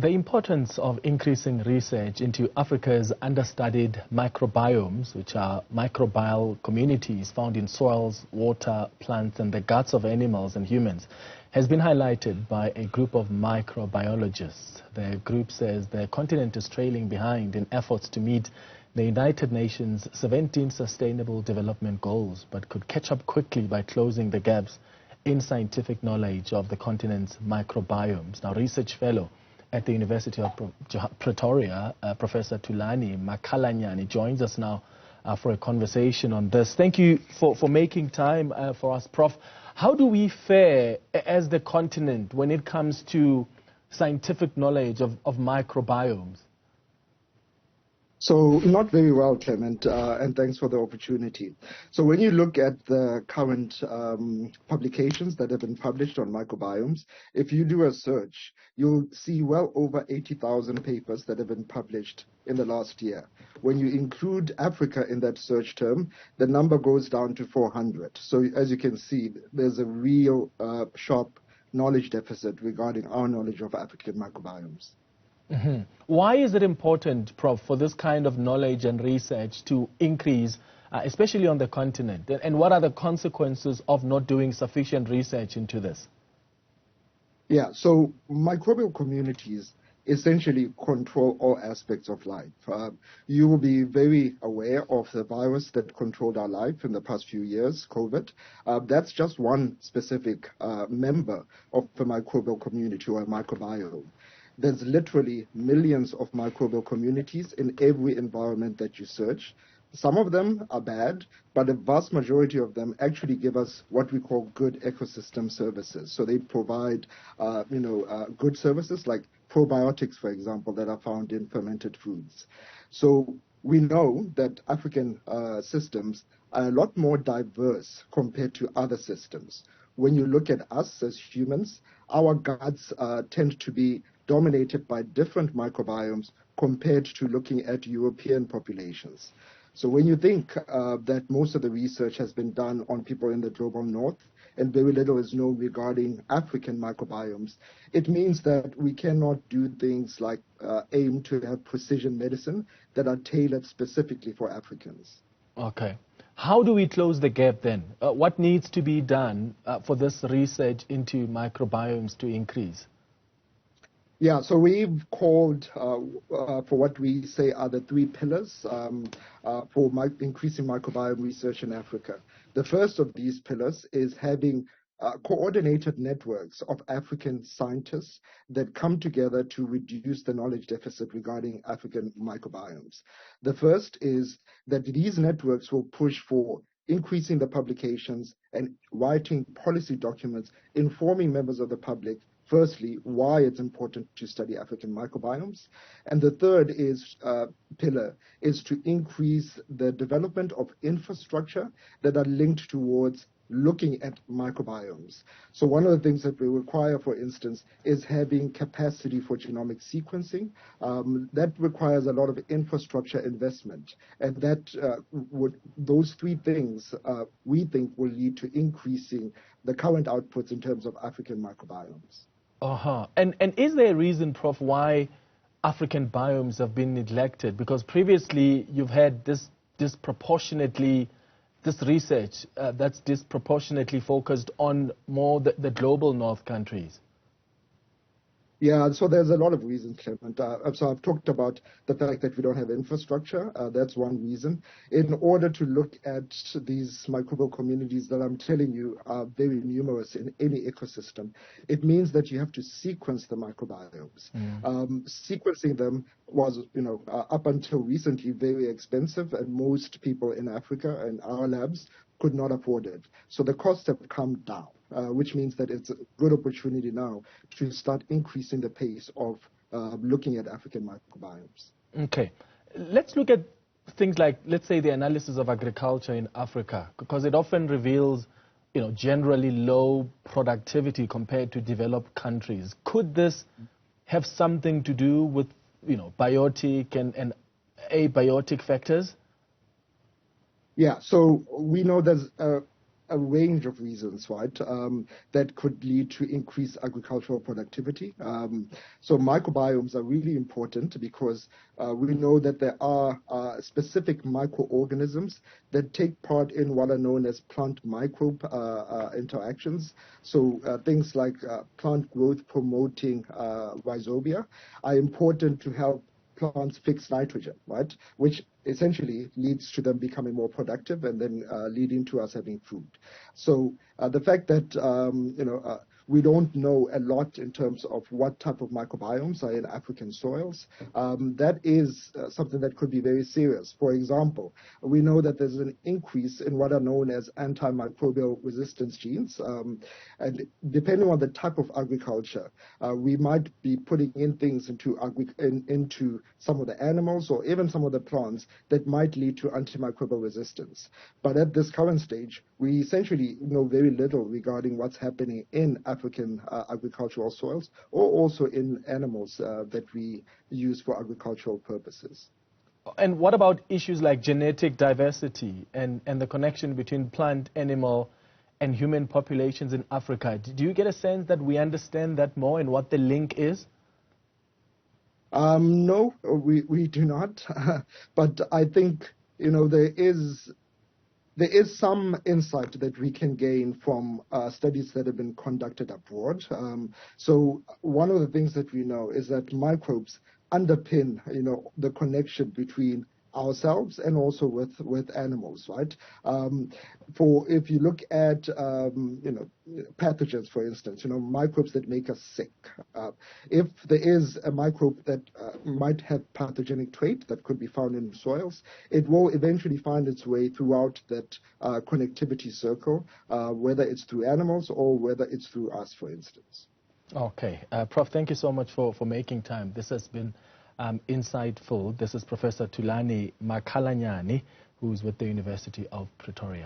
The importance of increasing research into Africa's understudied microbiomes, which are microbial communities found in soils, water, plants, and the guts of animals and humans, has been highlighted by a group of microbiologists. The group says the continent is trailing behind in efforts to meet the United Nations 17 Sustainable Development Goals, but could catch up quickly by closing the gaps in scientific knowledge of the continent's microbiomes. Now, research fellow at the University of Pretoria, Professor Thulani Makhalanyane, joins us now for a conversation on this. Thank you for making time for us, Prof. How do we fare as the continent when it comes to scientific knowledge of microbiomes? So not very well, Clement, and thanks for the opportunity. So when you look at the current publications that have been published on microbiomes, if you do a search, you'll see well over 80,000 papers that have been published in the last year. When you include Africa in that search term, the number goes down to 400. So as you can see, there's a real sharp knowledge deficit regarding our knowledge of African microbiomes. Mm-hmm. Why is it important, Prof, for this kind of knowledge and research to increase, especially on the continent? And what are the consequences of not doing sufficient research into this? Yeah, so microbial communities essentially control all aspects of life. You will be very aware of the virus that controlled our life in the past few years, COVID. That's just one specific member of the microbial community or a microbiome. There's literally millions of microbial communities in every environment that you search. Some of them are bad, but the vast majority of them actually give us what we call good ecosystem services. So they provide, good services like probiotics, for example, that are found in fermented foods. So we know that African systems are a lot more diverse compared to other systems. When you look at us as humans, our guts tend to be dominated by different microbiomes compared to looking at European populations. So when you think that most of the research has been done on people in the global north and very little is known regarding African microbiomes, it means that we cannot do things like aim to have precision medicine that are tailored specifically for Africans. Okay. How do we close the gap then? What needs to be done for this research into microbiomes to increase? Yeah, so we've called for what we say are the three pillars for increasing microbiome research in Africa. The first of these pillars is having coordinated networks of African scientists that come together to reduce the knowledge deficit regarding African microbiomes. The first is that these networks will push for increasing the publications and writing policy documents informing members of the public, firstly, why it's important to study African microbiomes. And the third pillar is to increase the development of infrastructure that are linked towards looking at microbiomes. So one of the things that we require, for instance, is having capacity for genomic sequencing. That requires a lot of infrastructure investment. And that those three things we think will lead to increasing the current outputs in terms of African microbiomes. Uh-huh. And is there a reason, Prof, why African biomes have been neglected? Because previously you've had this research that's disproportionately focused on more the global north countries. Yeah, so there's a lot of reasons, Clement. So I've talked about the fact that we don't have infrastructure. That's one reason. In order to look at these microbial communities that I'm telling you are very numerous in any ecosystem, it means that you have to sequence the microbiomes. Sequencing them was, up until recently very expensive, and most people in Africa and our labs could not afford it. So the costs have come down, which means that it's a good opportunity now to start increasing the pace of looking at African microbiomes. Okay. Let's look at things like, let's say, the analysis of agriculture in Africa, because it often reveals, generally low productivity compared to developed countries. Could this have something to do with, biotic and abiotic factors? Yeah, so we know there's a range of reasons, right, that could lead to increased agricultural productivity. So microbiomes are really important because we know that there are specific microorganisms that take part in what are known as plant microbe interactions. So things like plant growth promoting rhizobia are important to help plants fix nitrogen, right? Which essentially leads to them becoming more productive and then leading to us having food. So the fact that we don't know a lot in terms of what type of microbiomes are in African soils, that is something that could be very serious. For example, we know that there's an increase in what are known as antimicrobial resistance genes, and depending on the type of agriculture, we might be putting in things into some of the animals or even some of the plants that might lead to antimicrobial resistance. But at this current stage, we essentially know very little regarding what's happening in African agricultural soils or also in animals that we use for agricultural purposes. And what about issues like genetic diversity and the connection between plant, animal, and human populations in Africa? Do you get a sense that we understand that more and what the link is? No, we do not. But I think, there is some insight that we can gain from studies that have been conducted abroad. So one of the things that we know is that microbes underpin, the connection between ourselves and also with animals, right? If you look at pathogens, for instance, microbes that make us sick. If there is a microbe that might have pathogenic trait that could be found in soils, it will eventually find its way throughout that connectivity circle, whether it's through animals or whether it's through us, for instance. Okay. Prof, thank you so much for making time. This has been insightful. This is Professor Thulani Makhalanyane, who's with the University of Pretoria.